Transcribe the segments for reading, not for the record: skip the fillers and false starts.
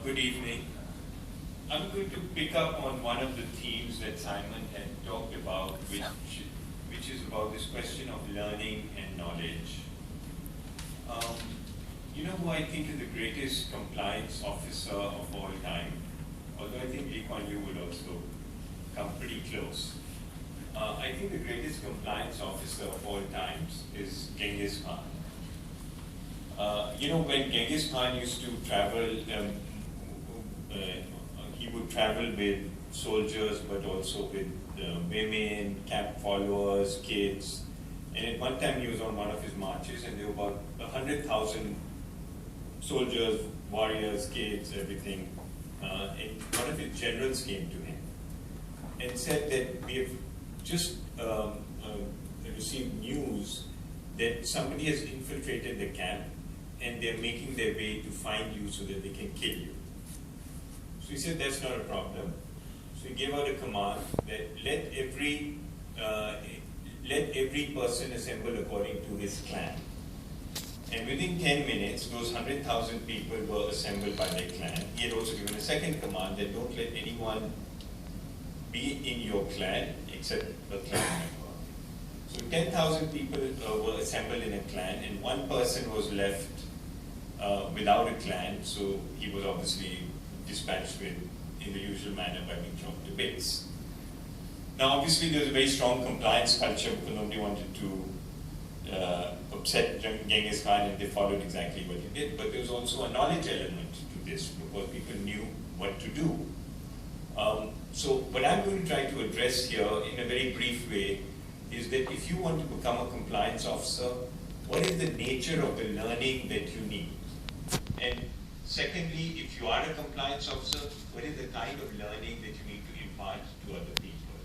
Good evening. I'm going to pick up on one of the themes that Simon had talked about, which is about this question of learning and knowledge. You know who I think is the greatest compliance officer of all time? Although I think Lee Kuan Yew would also come pretty close. I think the greatest compliance officer of all times is Genghis Khan. You know, when Genghis Khan used to travel, he would travel with soldiers, but also with women, camp followers, kids. And at one time he was on one of his marches, and there were about 100,000 soldiers, warriors, kids, everything. And one of his generals came to him and said that we have just received news that somebody has infiltrated the camp and they're making their way to find you so that they can kill you. So he said that's not a problem. So he gave out a command that let every person assemble according to his clan. And within 10 minutes, those 100,000 people were assembled by their clan. He had also given a second command that don't let anyone be in your clan except a clan member. So 10,000 people were assembled in a clan, and one person was left without a clan, so he was obviously dispatched with in the usual manner by being chopped to bits. Now obviously there was a very strong compliance culture because nobody wanted to upset Genghis Khan, and they followed exactly what he did, but there was also a knowledge element to this because people knew what to do. So what I'm going to try to address here in a very brief way is that if you want to become a compliance officer, what is the nature of the learning that you need? And secondly, if you are a compliance officer, what is the kind of learning that you need to impart to other people?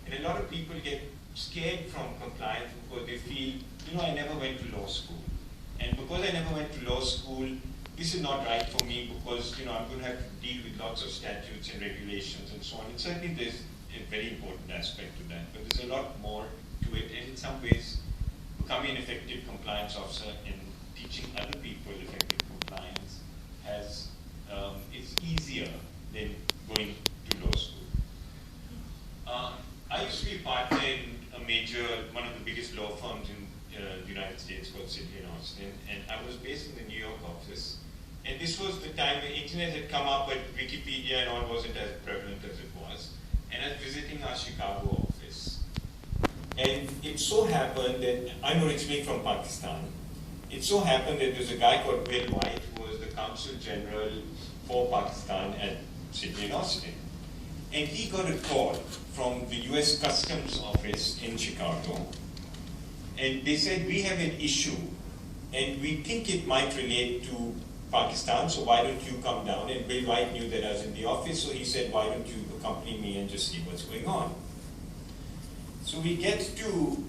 And a lot of people get scared from compliance because they feel, you know, I never went to law school. And because I never went to law school, this is not right for me because, you know, I'm going to have to deal with lots of statutes and regulations and so on. And certainly there's a very important aspect to that, but there's a lot more to it. And in some ways, becoming an effective compliance officer and teaching other people effective compliance is easier than going to law school. I used to be a partner in one of the biggest law firms in the United States called City and Austin, and I was based in the New York office. And this was the time the internet had come up, but Wikipedia and all wasn't as prevalent as it was. And I was visiting our Chicago office. And it so happened that, I'm originally from Pakistan, it so happened that there's a guy called Bill White who was the Consul General for Pakistan at City and Austin. And he got a call from the US Customs Office in Chicago. And they said, we have an issue, and we think it might relate to Pakistan, so why don't you come down? And Bill White knew that I was in the office, so he said, why don't you accompany me and just see what's going on? So we get to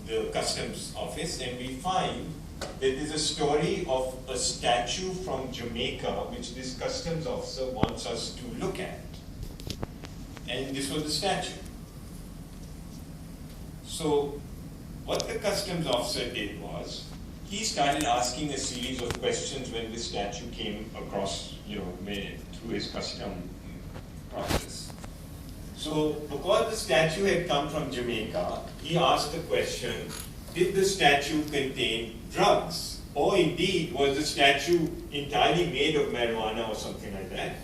the customs office, and we find that there's a story of a statue from Jamaica, which this customs officer wants us to look at. And this was the statue. So what the customs officer did was, he started asking a series of questions when the statue came across, you know, through his custom process. So because the statue had come from Jamaica, he asked the question, did the statue contain drugs? Or indeed, was the statue entirely made of marijuana or something like that?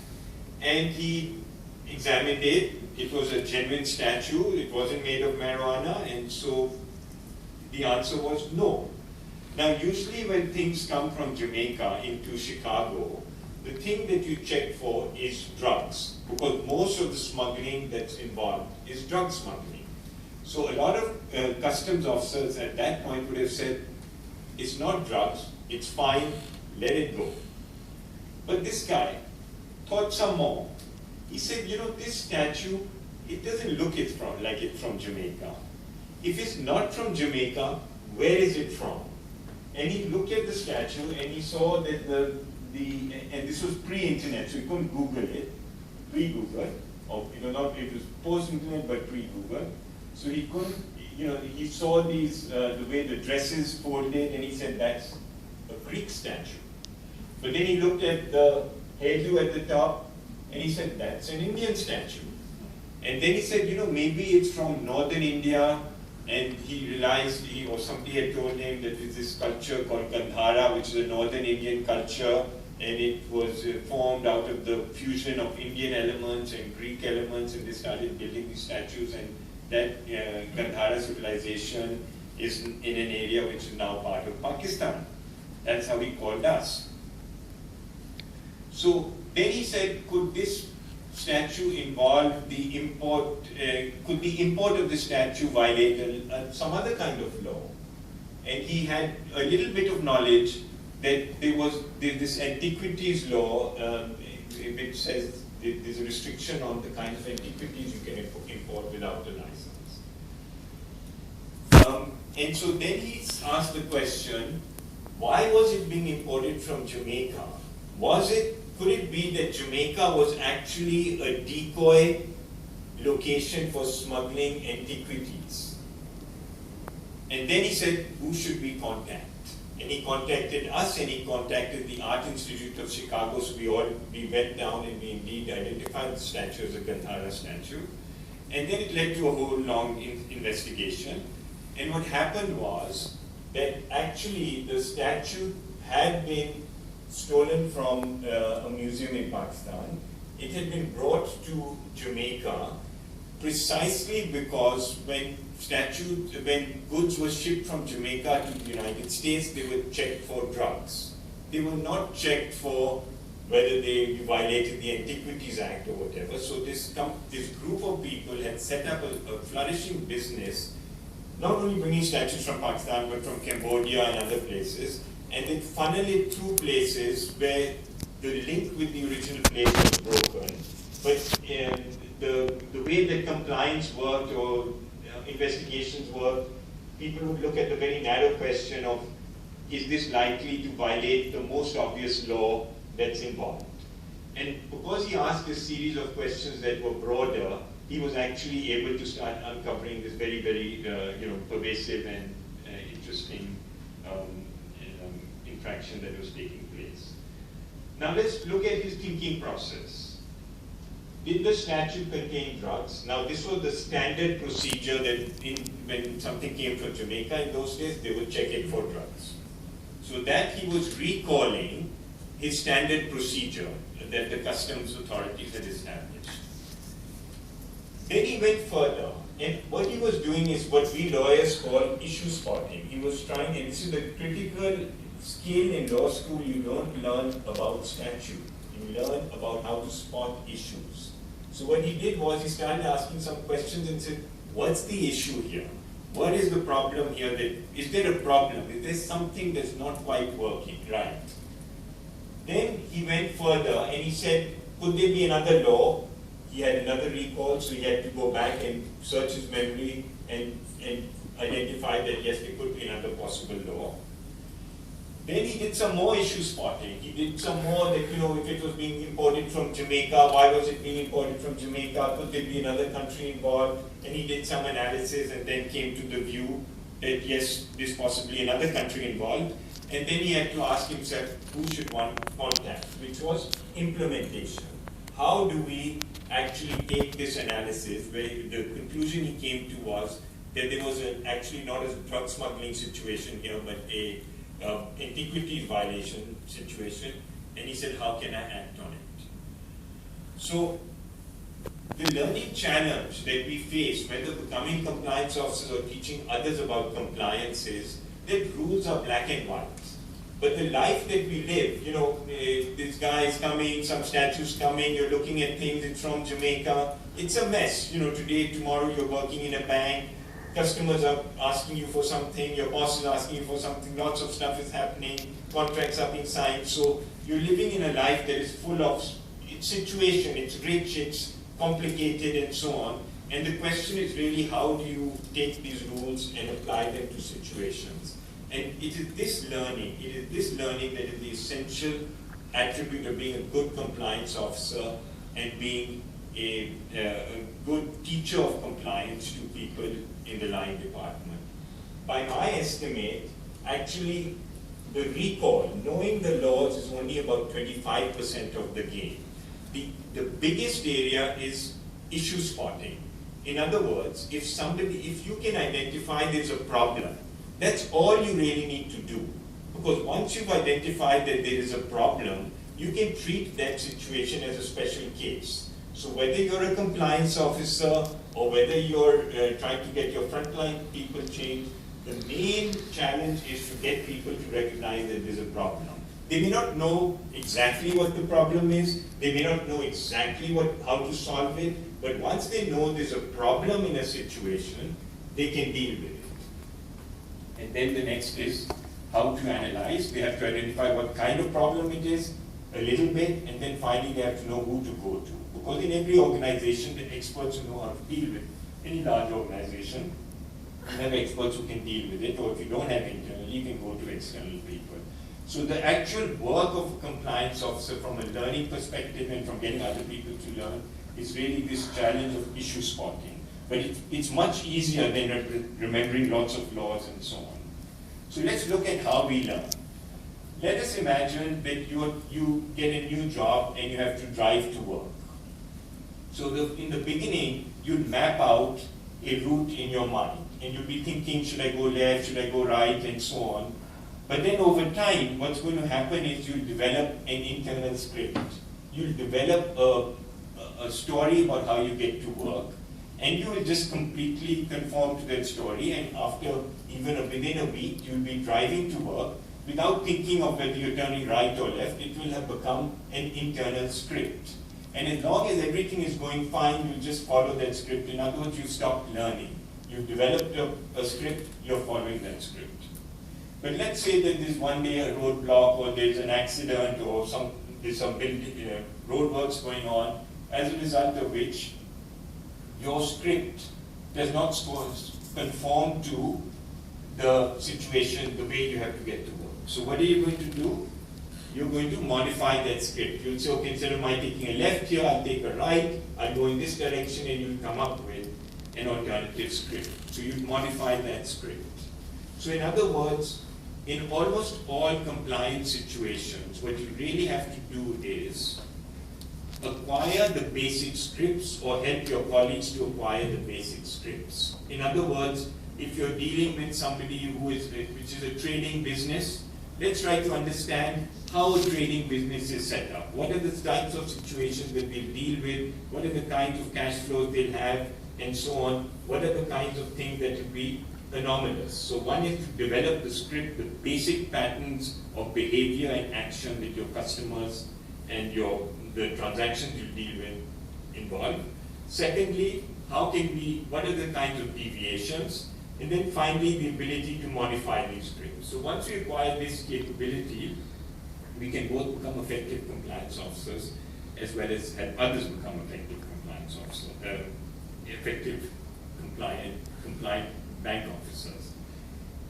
And he examined it. It was a genuine statue. It wasn't made of marijuana. And so the answer was no. Now, usually when things come from Jamaica into Chicago, the thing that you check for is drugs, because most of the smuggling that's involved is drug smuggling. So a lot of customs officers at that point would have said, it's not drugs, it's fine, let it go. But this guy thought some more. He said, you know, this statue, it doesn't look like it's from Jamaica. If it's not from Jamaica, where is it from? And he looked at the statue and he saw that and this was pre-internet, so he couldn't Google it, pre-Google, or not, it was post-internet but pre-Google. So he couldn't, he saw these, the way the dresses folded, and he said that's a Greek statue. But then he looked at the hairdo at the top, and he said, that's an Indian statue. And then he said, maybe it's from northern India, and he realized, or somebody had told him that there's this culture called Gandhara, which is a northern Indian culture, and it was formed out of the fusion of Indian elements and Greek elements, and they started building these statues, and that Gandhara civilization is in an area which is now part of Pakistan. That's how he called us. So then he said, could this statue involve the import, could the import of the statue violate some other kind of law? And he had a little bit of knowledge that there's this antiquities law, which says there's a restriction on the kind of antiquities you can import without a license. And so then he asked the question, why was it being imported from Jamaica? Could it be that Jamaica was actually a decoy location for smuggling antiquities? And then he said, who should we contact? And he contacted us, and he contacted the Art Institute of Chicago. So we went down and we indeed identified the statue as a Gandhara statue. And then it led to a whole long investigation. And what happened was that actually the statue had been stolen from a museum in Pakistan. It had been brought to Jamaica precisely because when goods were shipped from Jamaica to the United States, they were checked for drugs. They were not checked for whether they violated the Antiquities Act or whatever. So this group of people had set up a flourishing business, not only bringing statues from Pakistan, but from Cambodia and other places, and they funnel it through places where the link with the original place was broken. But the way that compliance worked or investigations worked, people would look at the very narrow question of, is this likely to violate the most obvious law that's involved? And because he asked a series of questions that were broader, he was actually able to start uncovering this very, very pervasive and interesting infraction that was taking place. Now let's look at his thinking process. Did the statue contain drugs? Now this was the standard procedure that when something came from Jamaica in those days, they would check it for drugs. So that he was recalling his standard procedure that the customs authorities had established. Then he went further, and what he was doing is what we lawyers call issue spotting. He was trying, and this is the critical skill in law school. You don't learn about statute. You learn about how to spot issues. So what he did was he started asking some questions and said, what's the issue here? What is the problem here? Is there a problem? Is there something that's not quite working right? Then he went further and he said, could there be another law? He had another recall, so he had to go back and search his memory and identify that yes, there could be another possible law. Then he did some more issue spotting. He did some more that, if it was being imported from Jamaica, why was it being imported from Jamaica? Could there be another country involved? And he did some analysis and then came to the view that yes, there's possibly another country involved. And then he had to ask himself, who should one contact? Which was implementation. How do we actually take this analysis, where the conclusion he came to was that there was actually not a drug smuggling situation here, but a antiquities violation situation, and he said, how can I act on it? So the learning challenge that we face, whether becoming compliance officers or teaching others about compliance, is that rules are black and white. But the life that we live, this guy is coming, some statues coming, you're looking at things, it's from Jamaica, it's a mess. Today, tomorrow you're working in a bank, customers are asking you for something, your boss is asking you for something, lots of stuff is happening, contracts are being signed. So you're living in a life that is full of situation, it's rich, it's complicated and so on. And the question is really, how do you take these rules and apply them to situations? And it is this learning that is the essential attribute of being a good compliance officer and being a good teacher of compliance to people in the line department. By my estimate, actually, the recall, knowing the laws is only about 25% of the game. The biggest area is issue spotting. In other words, if you can identify there's a problem, that's all you really need to do. Because once you've identified that there is a problem, you can treat that situation as a special case. So whether you're a compliance officer or whether you're trying to get your frontline people changed, the main challenge is to get people to recognize that there's a problem. They may not know exactly what the problem is, they may not know exactly how to solve it, but once they know there's a problem in a situation, they can deal with it. And then the next is how to analyze. They have to identify what kind of problem it is, a little bit, and then finally they have to know who to go to. Because in every organization, the experts who know how to deal with any large organization, you have experts who can deal with it, or if you don't have internally, you can go to external people. So the actual work of a compliance officer from a learning perspective and from getting other people to learn is really this challenge of issue spotting. But it's much easier than remembering lots of laws and so on. So let's look at how we learn. Let us imagine that you get a new job and you have to drive to work. So in the beginning, you'd map out a route in your mind. And you'll be thinking, should I go left, should I go right, and so on. But then over time, what's going to happen is you'll develop an internal script. You'll develop a story about how you get to work, and you will just completely conform to that story, and within a week, you'll be driving to work without thinking of whether you're turning right or left. It will have become an internal script. And as long as everything is going fine, you'll just follow that script. In other words, you stop learning. You've developed a script, you're following that script. But let's say that there's one day a roadblock, or there's an accident, or there's some roadworks going on, as a result of which your script does not conform to the situation, the way you have to get to work. So what are you going to do? You're going to modify that script. You'll say, okay, instead of my taking a left here, I'll take a right, I'll go in this direction, and you'll come up with an alternative script. So you modify that script. So in other words, in almost all compliance situations, what you really have to do is acquire the basic scripts or help your colleagues to acquire the basic scripts. In other words, if you're dealing with somebody which is a trading business, let's try to understand how a trading business is set up. What are the types of situations that they'll deal with? What are the kinds of cash flows they'll have? And so on. What are the kinds of things that will be anomalous? So one is to develop the script, the basic patterns of behavior and action that your customers and the transactions you deal with involve. Secondly, what are the kinds of deviations? And then finally, the ability to modify these scripts. So once we acquire this capability, we can both become effective compliance officers as well as help others become effective compliance officers, effective compliant bank officers.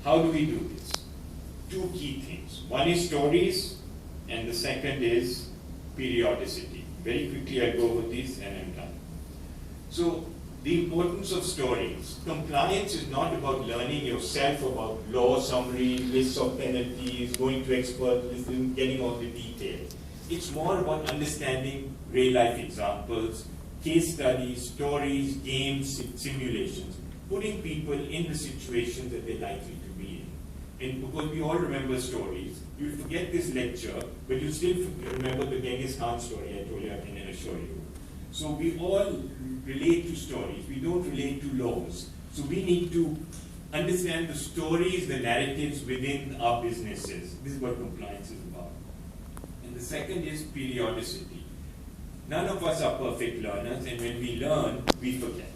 How do we do this? Two key things. One is stories, and the second is periodicity. Very quickly I'll go over these and I'm done. So the importance of stories. Compliance is not about learning yourself about law summary, lists of penalties, going to experts, getting all the details. It's more about understanding real life examples, case studies, stories, games, simulations, putting people in the situations that they're likely to be in. And because we all remember stories, you forget this lecture, but you still remember the Genghis Khan story I told you I can assure you. So we all relate to stories, we don't relate to laws. So we need to understand the stories, the narratives within our businesses. This is what compliance is about. And the second is periodicity. None of us are perfect learners, and when we learn, we forget.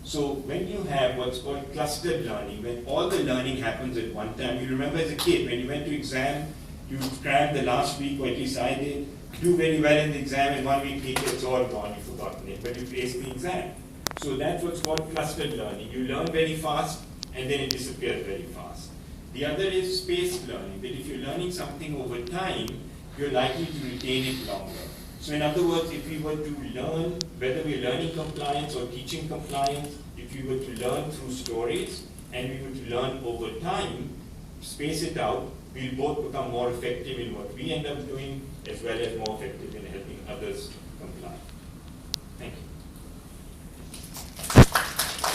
So when you have what's called clustered learning, when all the learning happens at one time, you remember as a kid, when you went to exam, you crammed the last week, or at least I did, do very well in the exam, and 1 week later it's all gone, you've forgotten it, but you aced the exam. So that's what's called clustered learning. You learn very fast, and then it disappears very fast. The other is spaced learning, that if you're learning something over time, you're likely to retain it longer. So in other words, if we were to learn, whether we're learning compliance or teaching compliance, if we were to learn through stories, and we were to learn over time, space it out, we'll both become more effective in what we end up doing, as well as more effective in helping others